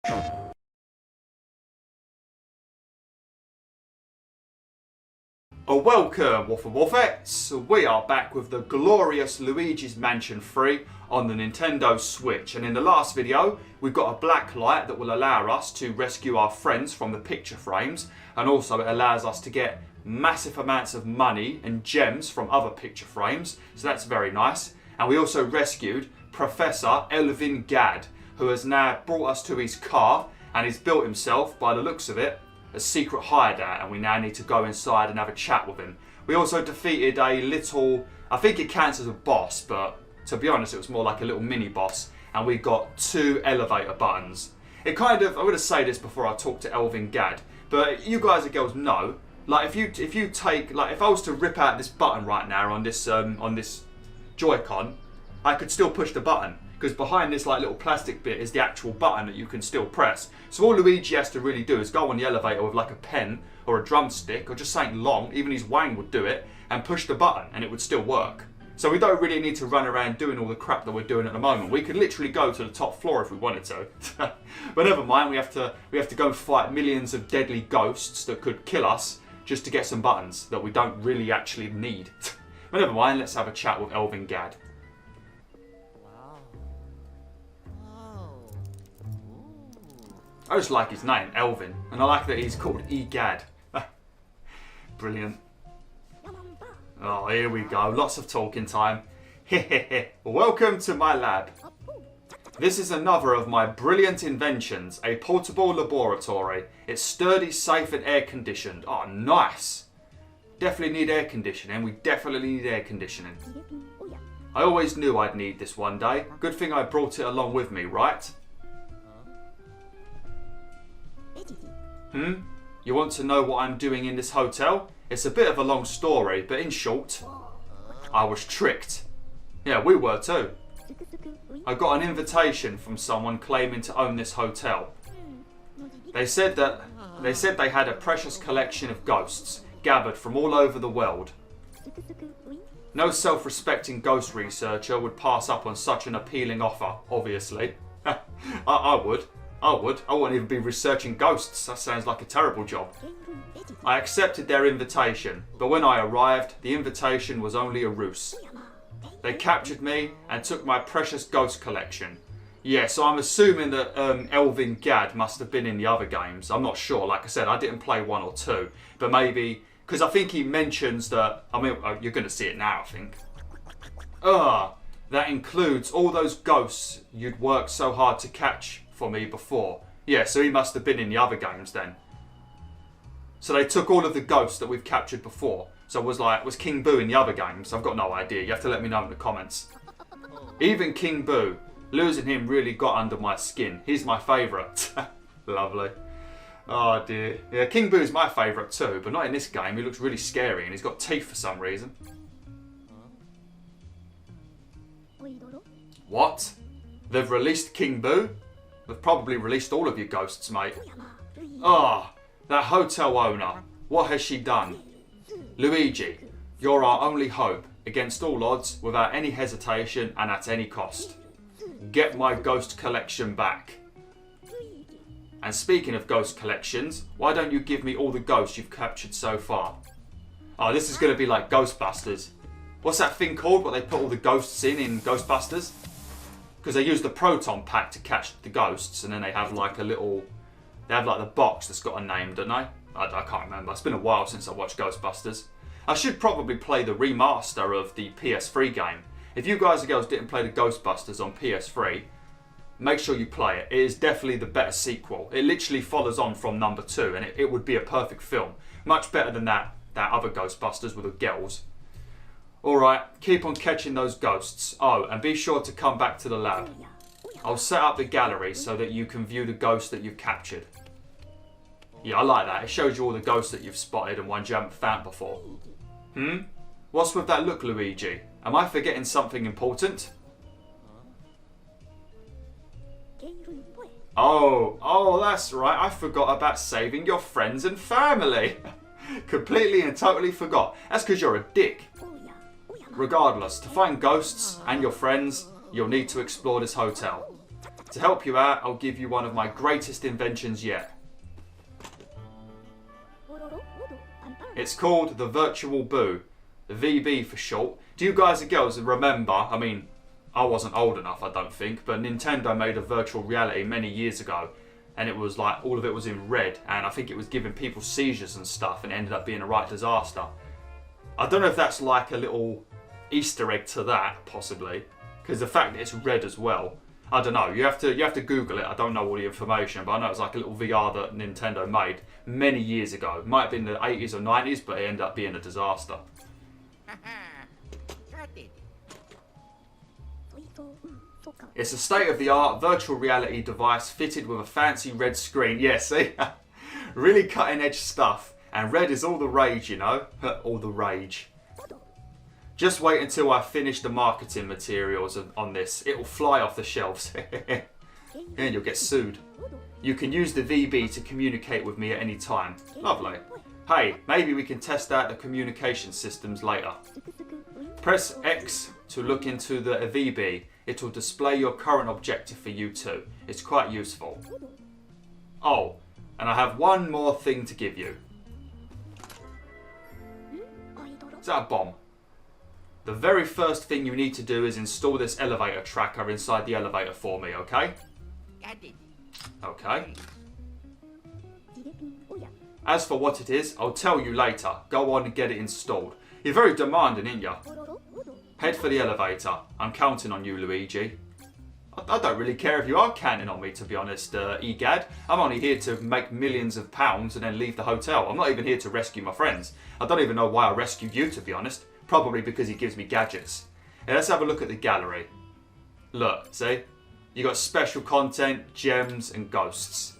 Welcome, BwolfTheWolfettes! We are back with the glorious Luigi's Mansion 3 on the Nintendo Switch, and in the last video we've got a black light that will allow us to rescue our friends from the picture frames, and also it allows us to get massive amounts of money and gems from other picture frames, so that's very nice. And we also rescued Professor Elvin Gadd, who has now brought us to his car, and he's built himself, by the looks of it, a secret hideout, and we now need to go inside and have a chat with him. We also defeated a little, I think it counts as a boss, but to be honest it was more like a little mini boss, and we got 2 elevator buttons. It kind of, I'm going to say this before I talk to Elvin Gadd, but you guys and girls know, like if you take, like if I was to rip out this button right now on this Joy-Con, I could still push the button, because behind this like little plastic bit is the actual button that you can still press. So all Luigi has to really do is go on the elevator with like a pen or a drumstick or just something long, even his wang would do it, and push the button and it would still work. So we don't really need to run around doing all the crap that we're doing at the moment. We could literally go to the top floor if we wanted to. But never mind, we have to go and fight millions of deadly ghosts that could kill us just to get some buttons that we don't really actually need. But never mind, let's have a chat with Elvin Gadd. I just like his name, Elvin, and I like that he's called Egad. Brilliant. Oh, here we go, lots of talking time. Welcome to my lab. This is another of my brilliant inventions, a portable laboratory. It's sturdy, safe and air conditioned. Oh, nice. Definitely need air conditioning, we definitely need air conditioning. I always knew I'd need this one day. Good thing I brought it along with me, right? You want to know what I'm doing in this hotel? It's a bit of a long story, but in short, I was tricked. Yeah, we were too. I got an invitation from someone claiming to own this hotel. They said they had a precious collection of ghosts gathered from all over the world. No self-respecting ghost researcher would pass up on such an appealing offer, obviously. I would. I wouldn't even be researching ghosts. That sounds like a terrible job. I accepted their invitation, but when I arrived, the invitation was only a ruse. They captured me and took my precious ghost collection. Yeah, so I'm assuming that Elvin Gadd must have been in the other games. I'm not sure. Like I said, I didn't play 1 or 2, but maybe, because I think he mentions that, I mean, you're going to see it now, I think. That includes all those ghosts you'd worked so hard to catch for me before. Yeah, so he must have been in the other games then. So they took all of the ghosts that we've captured before. So was King Boo in the other games? I've got no idea. You have to let me know in the comments. Even King Boo, losing him really got under my skin. He's my favourite. Lovely. Oh dear. Yeah, King Boo's my favourite too, but not in this game. He looks really scary and he's got teeth for some reason. What? They've released King Boo? They've probably released all of your ghosts, mate. That hotel owner. What has she done? Luigi, you're our only hope. Against all odds, without any hesitation and at any cost. Get my ghost collection back. And speaking of ghost collections, why don't you give me all the ghosts you've captured so far? Oh, this is going to be like Ghostbusters. What's that thing called? What they put all the ghosts in Ghostbusters? Because they use the proton pack to catch the ghosts, and then they have like a little, they have like the box that's got a name, don't they? I can't remember. It's been a while since I watched Ghostbusters. I should probably play the remaster of the PS3 game. If you guys and girls didn't play the Ghostbusters on PS3, make sure you play it. It is definitely the better sequel. It literally follows on from number 2, and it would be a perfect film. Much better than that other Ghostbusters with the girls. Alright, keep on catching those ghosts. Oh, and be sure to come back to the lab. I'll set up the gallery so that you can view the ghosts that you've captured. Yeah, I like that. It shows you all the ghosts that you've spotted and ones you haven't found before. What's with that look, Luigi? Am I forgetting something important? Oh, that's right. I forgot about saving your friends and family. Completely and totally forgot. That's because you're a dick. Regardless, to find ghosts and your friends, you'll need to explore this hotel. To help you out, I'll give you one of my greatest inventions yet. It's called the Virtual Boo, the VB for short. Do you guys and girls remember, I mean, I wasn't old enough, I don't think, but Nintendo made a virtual reality many years ago, and it was like, all of it was in red, and I think it was giving people seizures and stuff, and it ended up being a right disaster. I don't know if that's like a little Easter egg to that, possibly, because the fact that it's red as well, I don't know. You have to Google it. I don't know all the information, but I know it's like a little VR that Nintendo made many years ago. It might have been the 80s or 90s, but it ended up being a disaster. It's a state-of-the-art virtual reality device fitted with a fancy red screen. Yeah, see? Really cutting-edge stuff. And red is all the rage, you know? All the rage. Just wait until I finish the marketing materials on this. It'll fly off the shelves. And you'll get sued. You can use the VB to communicate with me at any time. Lovely. Hey, maybe we can test out the communication systems later. Press X to look into the VB. It will display your current objective for you too. It's quite useful. Oh, and I have one more thing to give you. Is that a bomb? The very first thing you need to do is install this elevator tracker inside the elevator for me, okay? Okay. As for what it is, I'll tell you later. Go on and get it installed. You're very demanding, ain't ya? Head for the elevator. I'm counting on you, Luigi. I don't really care if you are counting on me, to be honest, Egad. I'm only here to make millions of pounds and then leave the hotel. I'm not even here to rescue my friends. I don't even know why I rescued you, to be honest. Probably because he gives me gadgets. Now let's have a look at the gallery. Look, see? You got special content, gems and ghosts.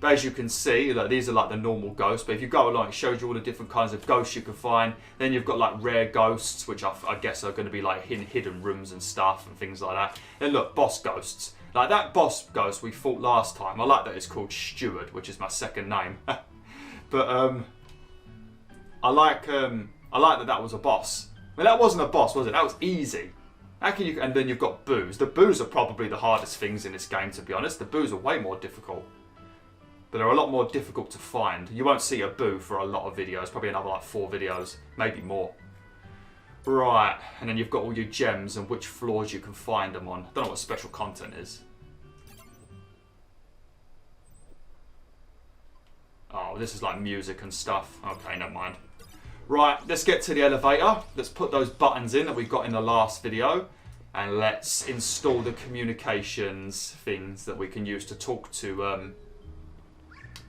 But as you can see, like, these are like the normal ghosts. But if you go along, it shows you all the different kinds of ghosts you can find. Then you've got like rare ghosts, which I guess are going to be like in hidden rooms and stuff and things like that. And look, boss ghosts. Like that boss ghost we fought last time. I like that it's called Steward, which is my second name. But I like that was a boss. I mean, that wasn't a boss, was it? That was easy. How can you? And then you've got boos. The boos are probably the hardest things in this game, to be honest. The boos are way more difficult. But they're a lot more difficult to find. You won't see a boo for a lot of videos. Probably another like 4 videos, maybe more. Right, and then you've got all your gems and which floors you can find them on. I don't know what special content is. Oh, this is like music and stuff. Okay, never mind. Right, let's get to the elevator. Let's put those buttons in that we got in the last video. And let's install the communications things that we can use to talk to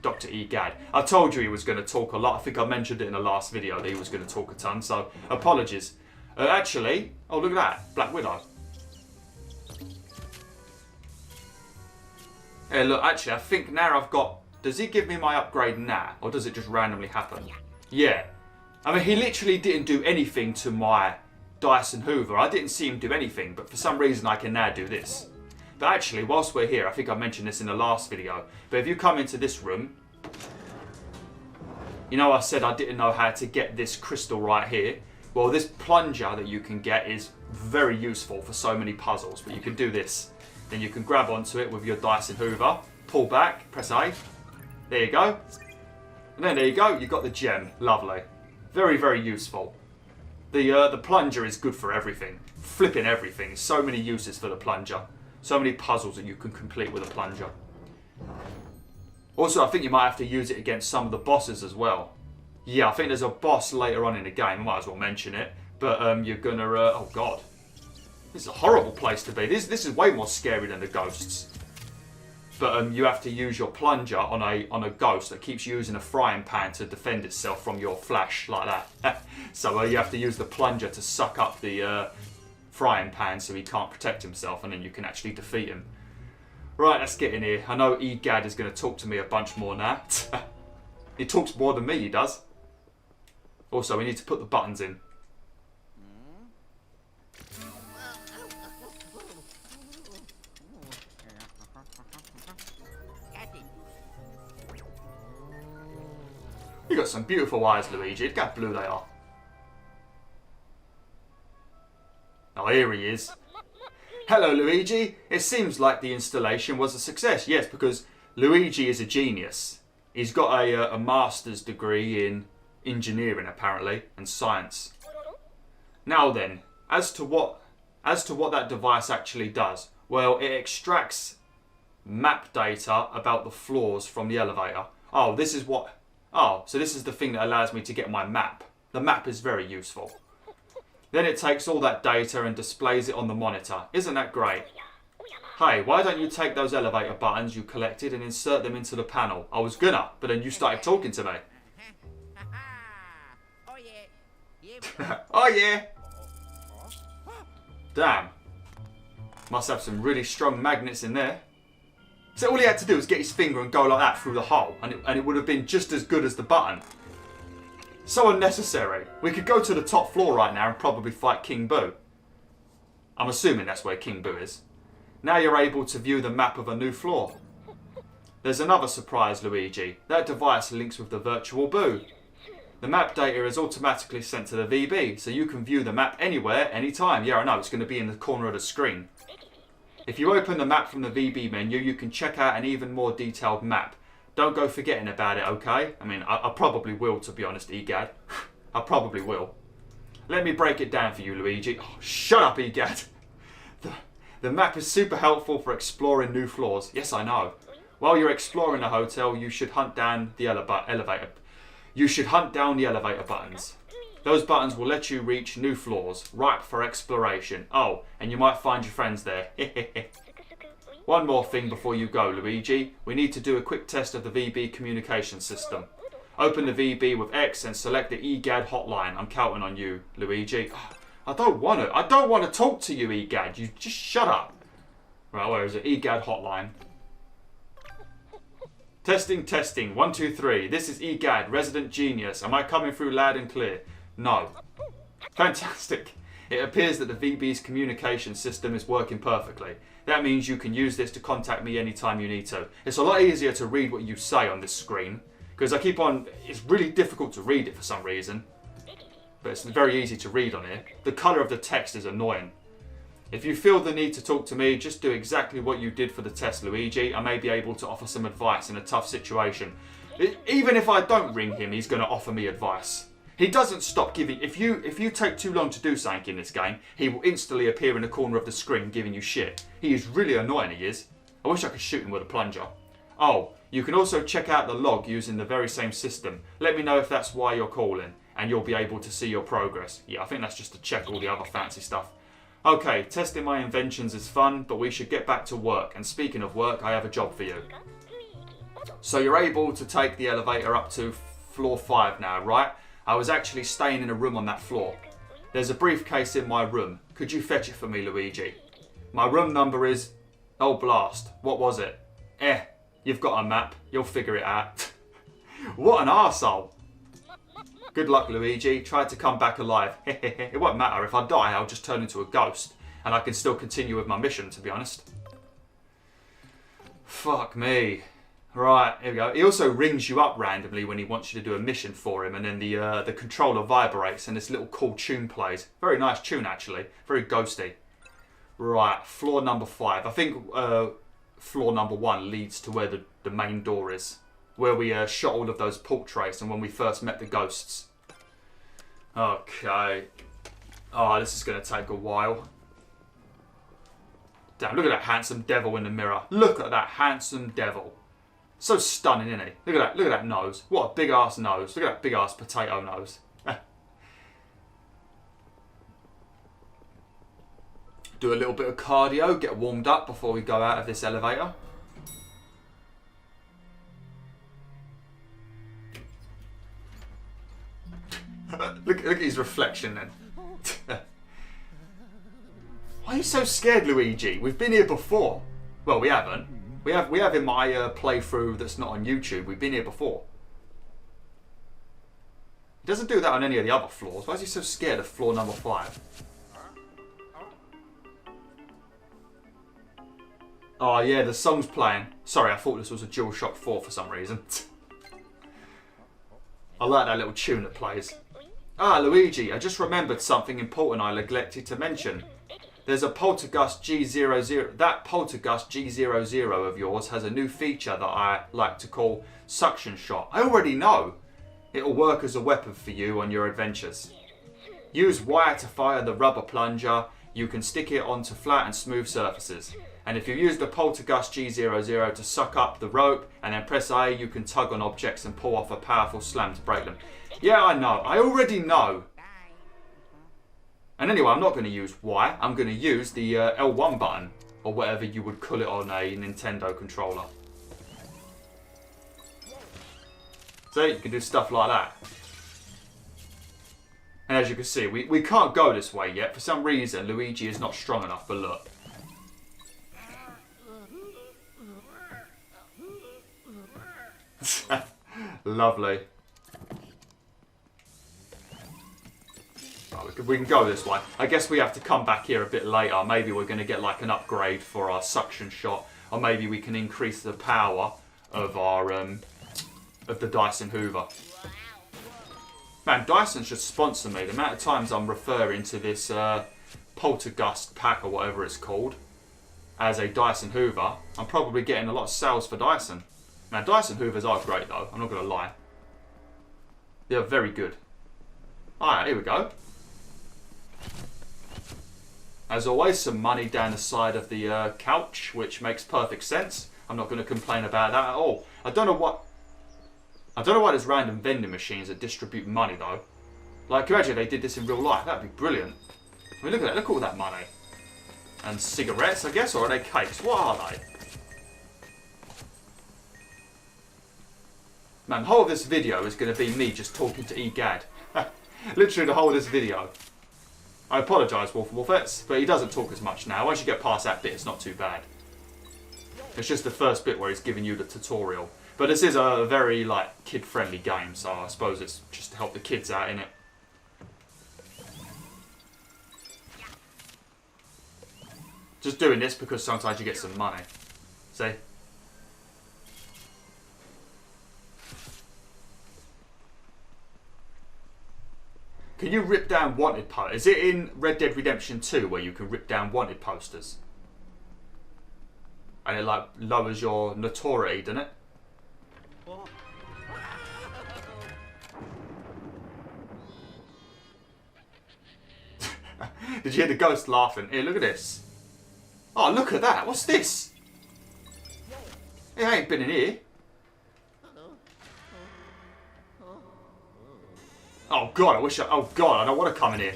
Dr. Egad. I told you he was going to talk a lot. I think I mentioned it in the last video that he was going to talk a ton. So, apologies. Actually, oh look at that. Black Widow. Yeah, look, actually, I think now I've got... Does he give me my upgrade now? Or does it just randomly happen? Yeah. I mean, he literally didn't do anything to my Dyson Hoover. I didn't see him do anything, but for some reason I can now do this. But actually, whilst we're here, I think I mentioned this in the last video, but if you come into this room, you know I said I didn't know how to get this crystal right here. Well, this plunger that you can get is very useful for so many puzzles, but you can do this. Then you can grab onto it with your Dyson Hoover, pull back, press A. There you go. And then there you go, you've got the gem. Lovely. Very, very useful. The plunger is good for everything. Flipping everything. So many uses for the plunger. So many puzzles that you can complete with a plunger. Also, I think you might have to use it against some of the bosses as well. Yeah, I think there's a boss later on in the game. I might as well mention it. But you're gonna... oh, God. This is a horrible place to be. This is way more scary than the ghosts. But you have to use your plunger on a ghost that keeps using a frying pan to defend itself from your flash, like that. So you have to use the plunger to suck up the frying pan so he can't protect himself, and then you can actually defeat him. Right, let's get in here. I know Egad is going to talk to me a bunch more now. He talks more than me, he does. Also, we need to put the buttons in. You got some beautiful eyes, Luigi. Look how blue they are. Oh, here he is. Hello, Luigi. It seems like the installation was a success. Yes, because Luigi is a genius. He's got a master's degree in engineering, apparently, and science. Now then, as to what that device actually does, well, it extracts map data about the floors from the elevator. So this is the thing that allows me to get my map. The map is very useful. Then it takes all that data and displays it on the monitor. Isn't that great? Hey, why don't you take those elevator buttons you collected and insert them into the panel? I was gonna, but then you started talking to me. Oh yeah! Damn. Must have some really strong magnets in there. So all he had to do was get his finger and go like that through the hole, and it would have been just as good as the button. So unnecessary. We could go to the top floor right now and probably fight King Boo. I'm assuming that's where King Boo is. Now you're able to view the map of a new floor. There's another surprise, Luigi. That device links with the virtual Boo. The map data is automatically sent to the VB, so you can view the map anywhere, anytime. Yeah, I know, it's going to be in the corner of the screen. If you open the map from the VB menu, you can check out an even more detailed map. Don't go forgetting about it, okay? I mean, I probably will, to be honest, Egad. I probably will. Let me break it down for you, Luigi. Oh, shut up, Egad. The map is super helpful for exploring new floors. Yes, I know. While you're exploring the hotel, you should hunt down the elevator. You should hunt down the elevator buttons. Those buttons will let you reach new floors, ripe for exploration. Oh, and you might find your friends there. One more thing before you go, Luigi. We need to do a quick test of the VB communication system. Open the VB with X and select the Egad Hotline. I'm counting on you, Luigi. Oh, I don't want to talk to you, Egad. You just shut up. Right, where is it? Egad Hotline. Testing. 1, 2, 3. This is Egad, resident genius. Am I coming through loud and clear? No. Fantastic. It appears that the VB's communication system is working perfectly. That means you can use this to contact me anytime you need to. It's a lot easier to read what you say on this screen, because it's really difficult to read it for some reason. But it's very easy to read on here. The colour of the text is annoying. If you feel the need to talk to me, just do exactly what you did for the test, Luigi. I may be able to offer some advice in a tough situation. Even if I don't ring him, he's going to offer me advice. He doesn't stop giving... If you take too long to do something in this game, he will instantly appear in the corner of the screen giving you shit. He is really annoying, he is. I wish I could shoot him with a plunger. Oh, you can also check out the log using the very same system. Let me know if that's why you're calling, and you'll be able to see your progress. Yeah, I think that's just to check all the other fancy stuff. Okay, testing my inventions is fun, but we should get back to work. And speaking of work, I have a job for you. So you're able to take the elevator up to floor 5 now, right? I was actually staying in a room on that floor. There's a briefcase in my room. Could you fetch it for me, Luigi? My room number is... Oh, blast. What was it? You've got a map. You'll figure it out. What an arsehole. Good luck, Luigi. Try to come back alive. It won't matter. If I die, I'll just turn into a ghost. And I can still continue with my mission, to be honest. Fuck me. Right, here we go. He also rings you up randomly when he wants you to do a mission for him, and then the controller vibrates and this little cool tune plays. Very nice tune, actually. Very ghosty. Right, floor number 5. I think floor number 1 leads to where the main door is, where we shot all of those portraits and when we first met the ghosts. Okay. Oh, this is going to take a while. Damn, look at that handsome devil in the mirror. Look at that handsome devil. So stunning, isn't he? Look at that nose. What a big ass nose. Look at that big ass potato nose. Do a little bit of cardio, get warmed up before we go out of this elevator. Look at his reflection then. Why are you so scared, Luigi? We've been here before. Well, we haven't. We have in my playthrough that's not on YouTube. We've been here before. He doesn't do that on any of the other floors. Why is he so scared of floor number 5? Oh yeah, the song's playing. Sorry, I thought this was a DualShock 4 for some reason. I like that little tune that plays. Ah, Luigi, I just remembered something important I neglected to mention. There's a Poltergust G-00. That Poltergust G-00 of yours has a new feature that I like to call suction shot. I already know. It'll work as a weapon for you on your adventures. Use wire to fire the rubber plunger. You can stick it onto flat and smooth surfaces. And if you use the Poltergust G-00 to suck up the rope and then press A, you can tug on objects and pull off a powerful slam to break them. Yeah, I know. I already know. And anyway, I'm not going to use Y. I'm going to use the L1 button, or whatever you would call it on a Nintendo controller. So you can do stuff like that. And as you can see, we can't go this way yet. For some reason, Luigi is not strong enough, but look. Lovely. Right, we can go this way. I guess we have to come back here a bit later. Maybe we're going to get like an upgrade for our suction shot, or maybe we can increase the power of our of the Dyson Hoover. Man, Dyson should sponsor me. The amount of times I'm referring to this Poltergust pack or whatever it's called as a Dyson Hoover, I'm probably getting a lot of sales for Dyson. Now, Dyson Hoovers are great though, I'm not going to lie. They're very good. Alright, here we go. As always, some money down the side of the couch, which makes perfect sense. I'm not going to complain about that at all. I don't know why there's random vending machines that distribute money though. Like, imagine if they did this in real life. That'd be brilliant. I mean, look at that. Look at all that money. And cigarettes, I guess, or are they cakes? What are they? Man, the whole of this video is going to be me just talking to Egad. Literally the whole of this video. I apologise, BwolfTheWolf, but he doesn't talk as much now. Once you get past that bit, it's not too bad. It's just the first bit where he's giving you the tutorial. But this is a very, like, kid-friendly game, so I suppose it's just to help the kids out, innit? Just doing this because sometimes you get some money. See? Can you rip down wanted posters? Is it in Red Dead Redemption 2 where you can rip down wanted posters? And it like lowers your notoriety, doesn't it? Did you hear the ghost laughing? Here, look at this. Oh, look at that. What's this? It ain't been in here. Oh god, oh god, I don't want to come in here.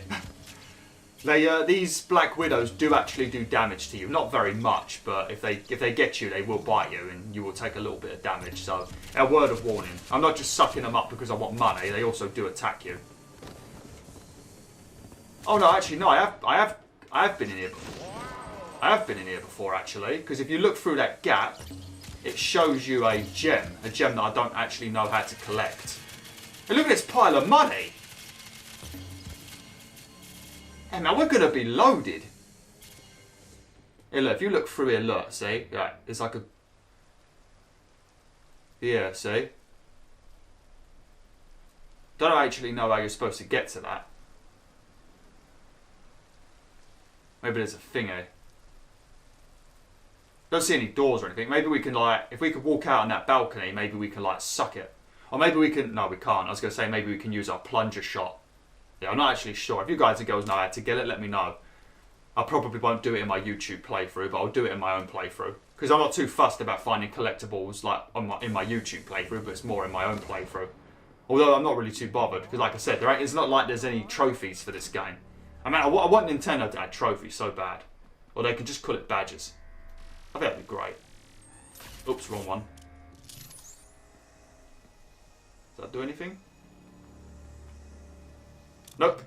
These Black Widows do actually do damage to you. Not very much, but if they get you, they will bite you and you will take a little bit of damage. So, a word of warning. I'm not just sucking them up because I want money. They also do attack you. Oh no, actually no, I have been in here before. I have been in here before actually, because if you look through that gap, it shows you a gem that I don't actually know how to collect. And look at this pile of money! Hey man, we're going to be loaded. Hey look, if you look through here, look, see? Yeah, it's like a... Yeah, see? Don't actually know how you're supposed to get to that. Maybe there's a thingy. Don't see any doors or anything. Maybe we can like, if we could walk out on that balcony, maybe we can like suck it. Or maybe we can, no we can't. I was going to say maybe we can use our plunger shot. Yeah, I'm not actually sure. If you guys and girls know how to get it, let me know. I probably won't do it in my YouTube playthrough, but I'll do it in my own playthrough. Because I'm not too fussed about finding collectibles like in my YouTube playthrough, but it's more in my own playthrough. Although I'm not really too bothered, because like I said, it's not like there's any trophies for this game. I mean, I want Nintendo to add trophies so bad. Or they can just call it badges. I think that'd be great. Oops, wrong one. Does that do anything? Nope.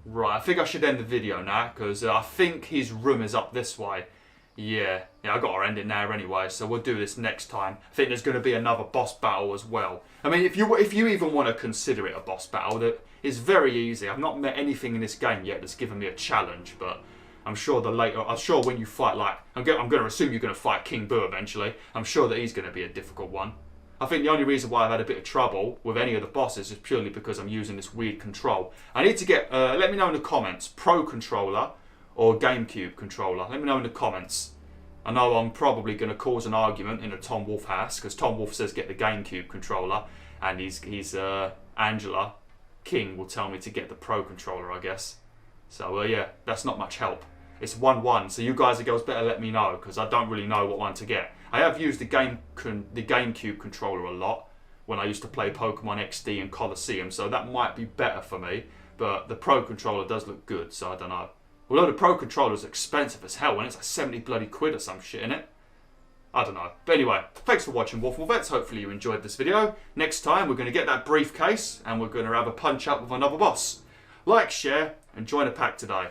Right, I think I should end the video now, because I think his room is up this way. Yeah, I got to end it now anyway, so we'll do this next time. I think there's going to be another boss battle as well. I mean, if you even want to consider it a boss battle, that is very easy. I've not met anything in this game yet that's given me a challenge, but I'm sure when you fight, like, I'm going to assume you're going to fight King Boo eventually. I'm sure that he's going to be a difficult one. I think the only reason why I've had a bit of trouble with any of the bosses is purely because I'm using this weird control. I need to get, let me know in the comments, Pro controller or GameCube controller. Let me know in the comments. I know I'm probably going to cause an argument in a Tom Wolf house because Tom Wolf says get the GameCube controller, and Angela King will tell me to get the Pro controller, I guess. So yeah, that's not much help. It's 1-1, so you guys and girls better let me know because I don't really know what one to get. I have used the GameCube controller a lot when I used to play Pokemon XD and Colosseum, so that might be better for me. But the Pro controller does look good, so I don't know. Although the Pro controller is expensive as hell, and it's like 70 bloody quid or some shit in it. I don't know. But anyway, thanks for watching WolfTheWolf. Hopefully you enjoyed this video. Next time we're going to get that briefcase and we're going to have a punch up with another boss. Like, share, and join a pack today.